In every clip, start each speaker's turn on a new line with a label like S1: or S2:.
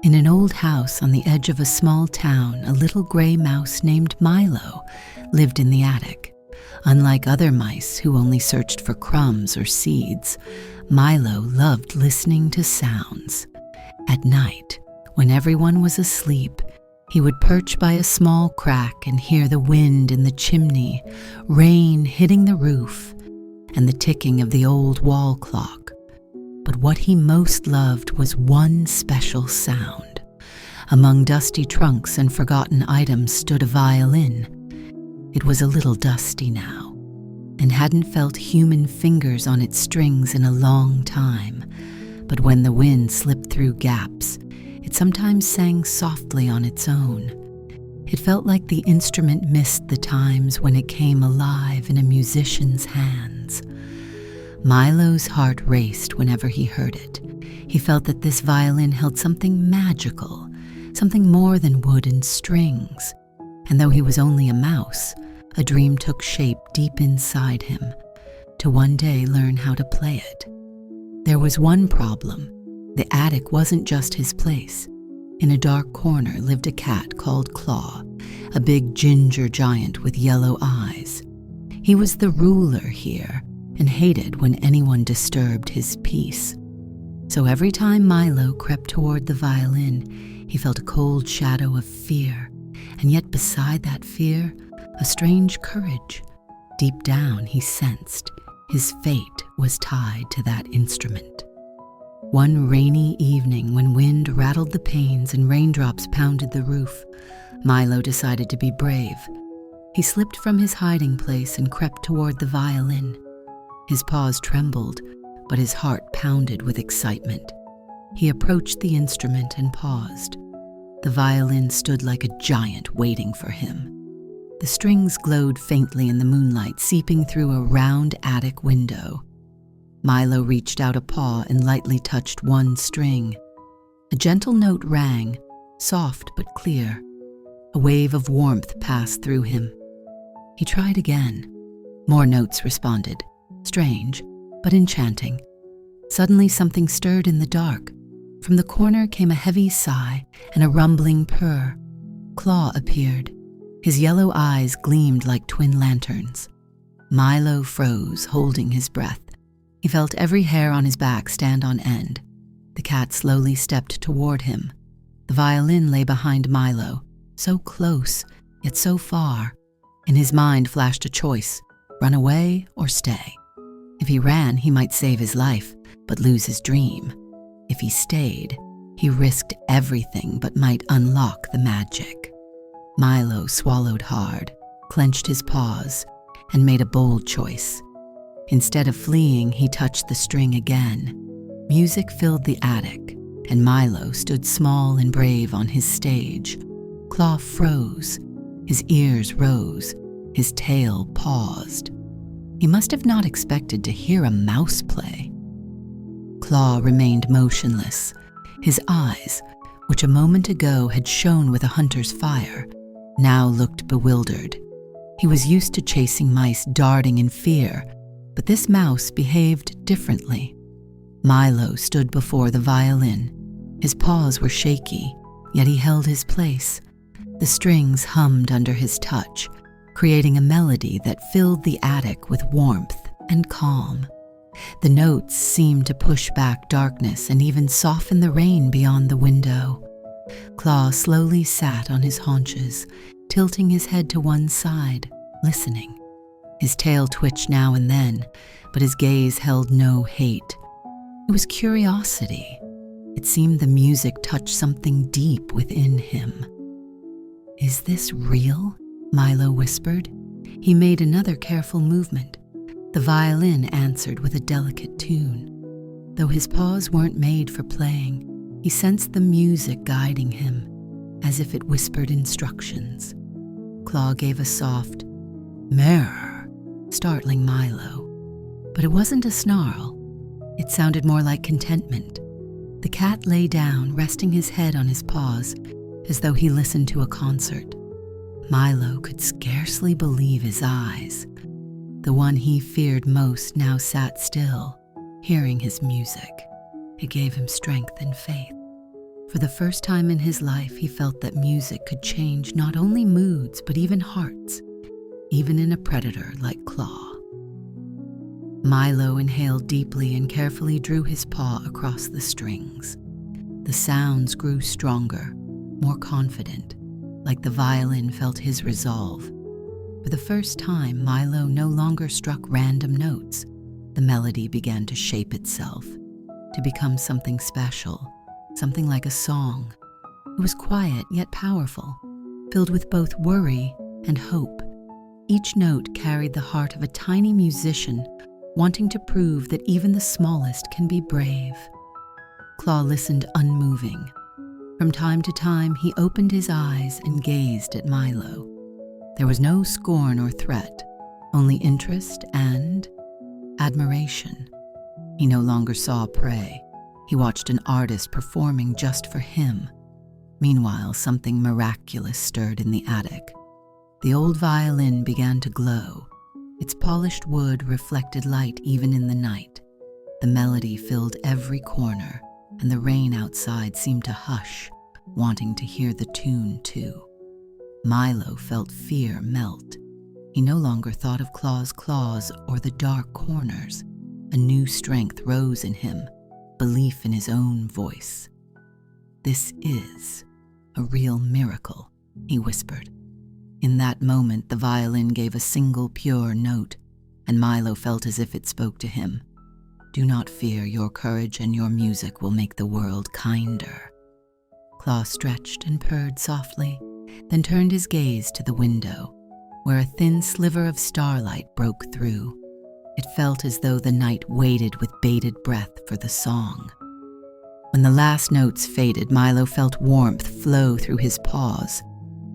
S1: In an old house on the edge of a small town, a little gray mouse named Milo lived in the attic. Unlike other mice who only searched for crumbs or seeds, Milo loved listening to sounds. At night, when everyone was asleep, he would perch by a small crack and hear the wind in the chimney, rain hitting the roof, and the ticking of the old wall clock. But what he most loved was one special sound. Among dusty trunks and forgotten items stood a violin. It was a little dusty now, and hadn't felt human fingers on its strings in a long time. But when the wind slipped through gaps, it sometimes sang softly on its own. It felt like the instrument missed the times when it came alive in a musician's hands. Milo's heart raced whenever he heard it. He felt that this violin held something magical, something more than wood and strings. And though he was only a mouse, a dream took shape deep inside him, to one day learn how to play it. There was one problem. The attic wasn't just his place. In a dark corner lived a cat called Claw, a big ginger giant with yellow eyes. He was the ruler here, and hated when anyone disturbed his peace. So every time Milo crept toward the violin, he felt a cold shadow of fear, and yet beside that fear, a strange courage. Deep down, he sensed his fate was tied to that instrument. One rainy evening, when wind rattled the panes and raindrops pounded the roof, Milo decided to be brave. He slipped from his hiding place and crept toward the violin. His paws trembled, but his heart pounded with excitement. He approached the instrument and paused. The violin stood like a giant waiting for him. The strings glowed faintly in the moonlight, seeping through a round attic window. Milo reached out a paw and lightly touched one string. A gentle note rang, soft but clear. A wave of warmth passed through him. He tried again. More notes responded. Strange, but enchanting. Suddenly something stirred in the dark. From the corner came a heavy sigh and a rumbling purr. Claw appeared. His yellow eyes gleamed like twin lanterns. Milo froze, holding his breath. He felt every hair on his back stand on end. The cat slowly stepped toward him. The violin lay behind Milo, so close, yet so far. In his mind flashed a choice: run away or stay. If he ran, he might save his life, but lose his dream. If he stayed, he risked everything but might unlock the magic. Milo swallowed hard, clenched his paws, and made a bold choice. Instead of fleeing, he touched the string again. Music filled the attic, and Milo stood small and brave on his stage. Claw froze, his ears rose, his tail paused. He must have not expected to hear a mouse play. Claw remained motionless. His eyes, which a moment ago had shone with a hunter's fire, now looked bewildered. He was used to chasing mice darting in fear, but this mouse behaved differently. Milo stood before the violin. His paws were shaky, yet he held his place. The strings hummed under his touch, creating a melody that filled the attic with warmth and calm. The notes seemed to push back darkness and even soften the rain beyond the window. Claw slowly sat on his haunches, tilting his head to one side, listening. His tail twitched now and then, but his gaze held no hate. It was curiosity. It seemed the music touched something deep within him. "Is this real?" Milo whispered. He made another careful movement. The violin answered with a delicate tune. Though his paws weren't made for playing, he sensed the music guiding him, as if it whispered instructions. Claw gave a soft "Mer," startling Milo. But it wasn't a snarl. It sounded more like contentment. The cat lay down, resting his head on his paws, as though he listened to a concert. Milo could scarcely believe his eyes. The one he feared most now sat still, hearing his music. It gave him strength and faith. For the first time in his life, he felt that music could change not only moods, but even hearts, even in a predator like Claw. Milo inhaled deeply and carefully drew his paw across the strings. The sounds grew stronger, more confident, like the violin felt his resolve. For the first time, Milo no longer struck random notes. The melody began to shape itself, to become something special, something like a song. It was quiet yet powerful, filled with both worry and hope. Each note carried the heart of a tiny musician wanting to prove that even the smallest can be brave. Claw listened unmoving. From time to time, he opened his eyes and gazed at Milo. There was no scorn or threat, only interest and admiration. He no longer saw prey. He watched an artist performing just for him. Meanwhile, something miraculous stirred in the attic. The old violin began to glow. Its polished wood reflected light even in the night. The melody filled every corner, and the rain outside seemed to hush, wanting to hear the tune too. Milo felt fear melt. He no longer thought of Claw's claws or the dark corners. A new strength rose in him, belief in his own voice. "This is a real miracle," he whispered. In that moment, the violin gave a single pure note, and Milo felt as if it spoke to him. "Do not fear, your courage and your music will make the world kinder." Claw stretched and purred softly, then turned his gaze to the window, where a thin sliver of starlight broke through. It felt as though the night waited with bated breath for the song. When the last notes faded, Milo felt warmth flow through his paws.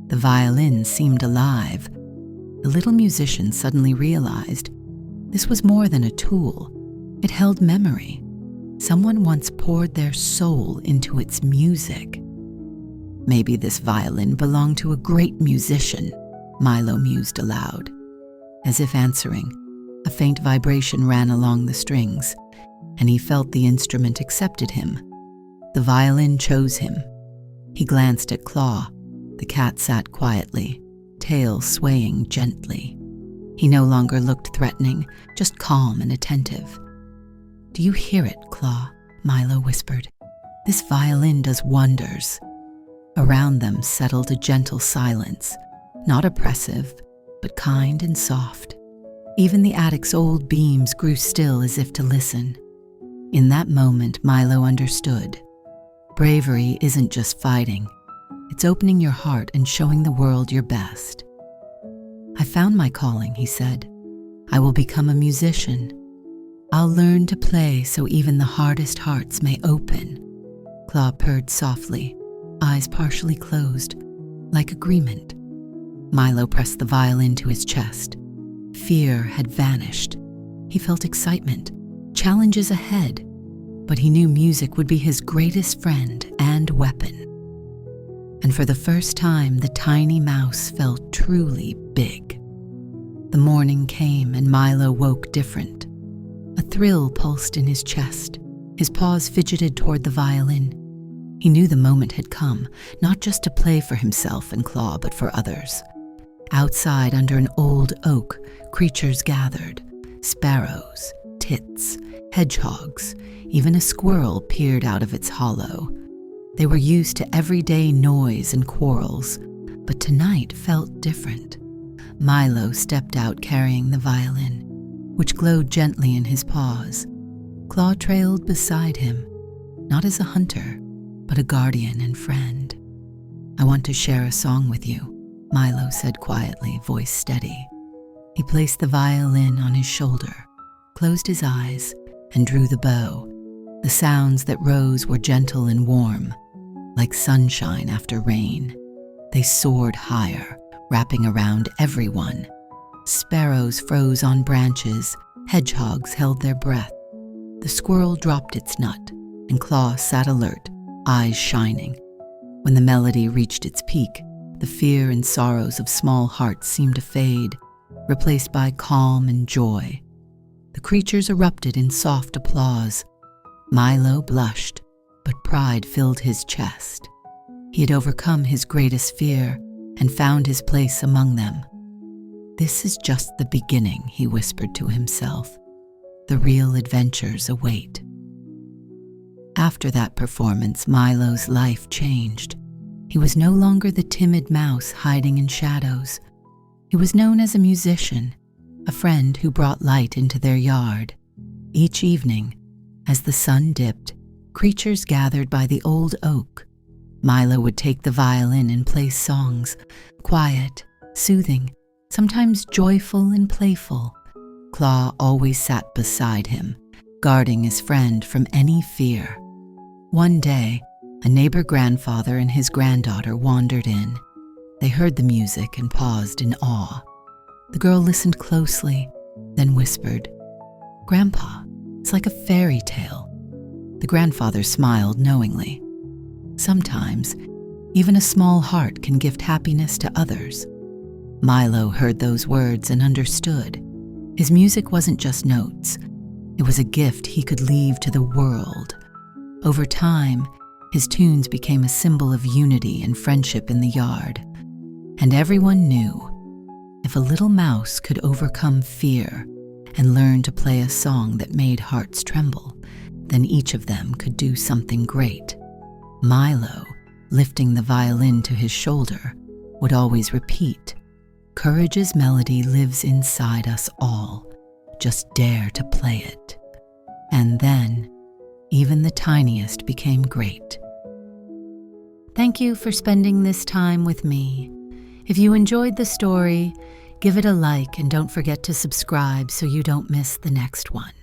S1: The violin seemed alive. The little musician suddenly realized this was more than a tool. It held memory. Someone once poured their soul into its music. Maybe this violin belonged to a great musician, Milo mused aloud. As if answering, a faint vibration ran along the strings, and he felt the instrument accepted him. The violin chose him. He glanced at Claw. The cat sat quietly, tail swaying gently. He no longer looked threatening, just calm and attentive. "Do you hear it, Claw?" Milo whispered. "This violin does wonders." Around them settled a gentle silence, not oppressive, but kind and soft. Even the attic's old beams grew still as if to listen. In that moment, Milo understood. Bravery isn't just fighting. It's opening your heart and showing the world your best. "I found my calling," he said. "I will become a musician. I'll learn to play so even the hardest hearts may open." Claw purred softly, eyes partially closed, like agreement. Milo pressed the violin to his chest. Fear had vanished. He felt excitement, challenges ahead, but he knew music would be his greatest friend and weapon. And for the first time, the tiny mouse felt truly big. The morning came and Milo woke different. A thrill pulsed in his chest. His paws fidgeted toward the violin. He knew the moment had come, not just to play for himself and Claw, but for others. Outside, under an old oak, creatures gathered. Sparrows, tits, hedgehogs, even a squirrel peered out of its hollow. They were used to everyday noise and quarrels, but tonight felt different. Milo stepped out carrying the violin, which glowed gently in his paws. Claw trailed beside him, not as a hunter, but a guardian and friend. "I want to share a song with you," Milo said quietly, voice steady. He placed the violin on his shoulder, closed his eyes, and drew the bow. The sounds that rose were gentle and warm, like sunshine after rain. They soared higher, wrapping around everyone. Sparrows froze on branches, hedgehogs held their breath. The squirrel dropped its nut, and Claw sat alert, eyes shining. When the melody reached its peak, the fear and sorrows of small hearts seemed to fade, replaced by calm and joy. The creatures erupted in soft applause. Milo blushed. but pride filled his chest. He had overcome his greatest fear and found his place among them. "This is just the beginning," he whispered to himself. "The real adventures await." After that performance, Milo's life changed. He was no longer the timid mouse hiding in shadows. He was known as a musician, a friend who brought light into their yard. Each evening, as the sun dipped, creatures gathered by the old oak. Milo would take the violin and play songs, quiet, soothing, sometimes joyful and playful. Claw always sat beside him, guarding his friend from any fear. One day, a neighbor grandfather and his granddaughter wandered in. They heard the music and paused in awe. The girl listened closely, then whispered, "Grandpa, it's like a fairy tale." The grandfather smiled knowingly. Sometimes, even a small heart can gift happiness to others. Milo heard those words and understood. His music wasn't just notes. It was a gift he could leave to the world. Over time, his tunes became a symbol of unity and friendship in the yard. And everyone knew, if a little mouse could overcome fear and learn to play a song that made hearts tremble, then each of them could do something great. Milo, lifting the violin to his shoulder, would always repeat, "Courage's melody lives inside us all. Just dare to play it." And then, even the tiniest became great. Thank you for spending this time with me. If you enjoyed the story, give it a like and don't forget to subscribe so you don't miss the next one.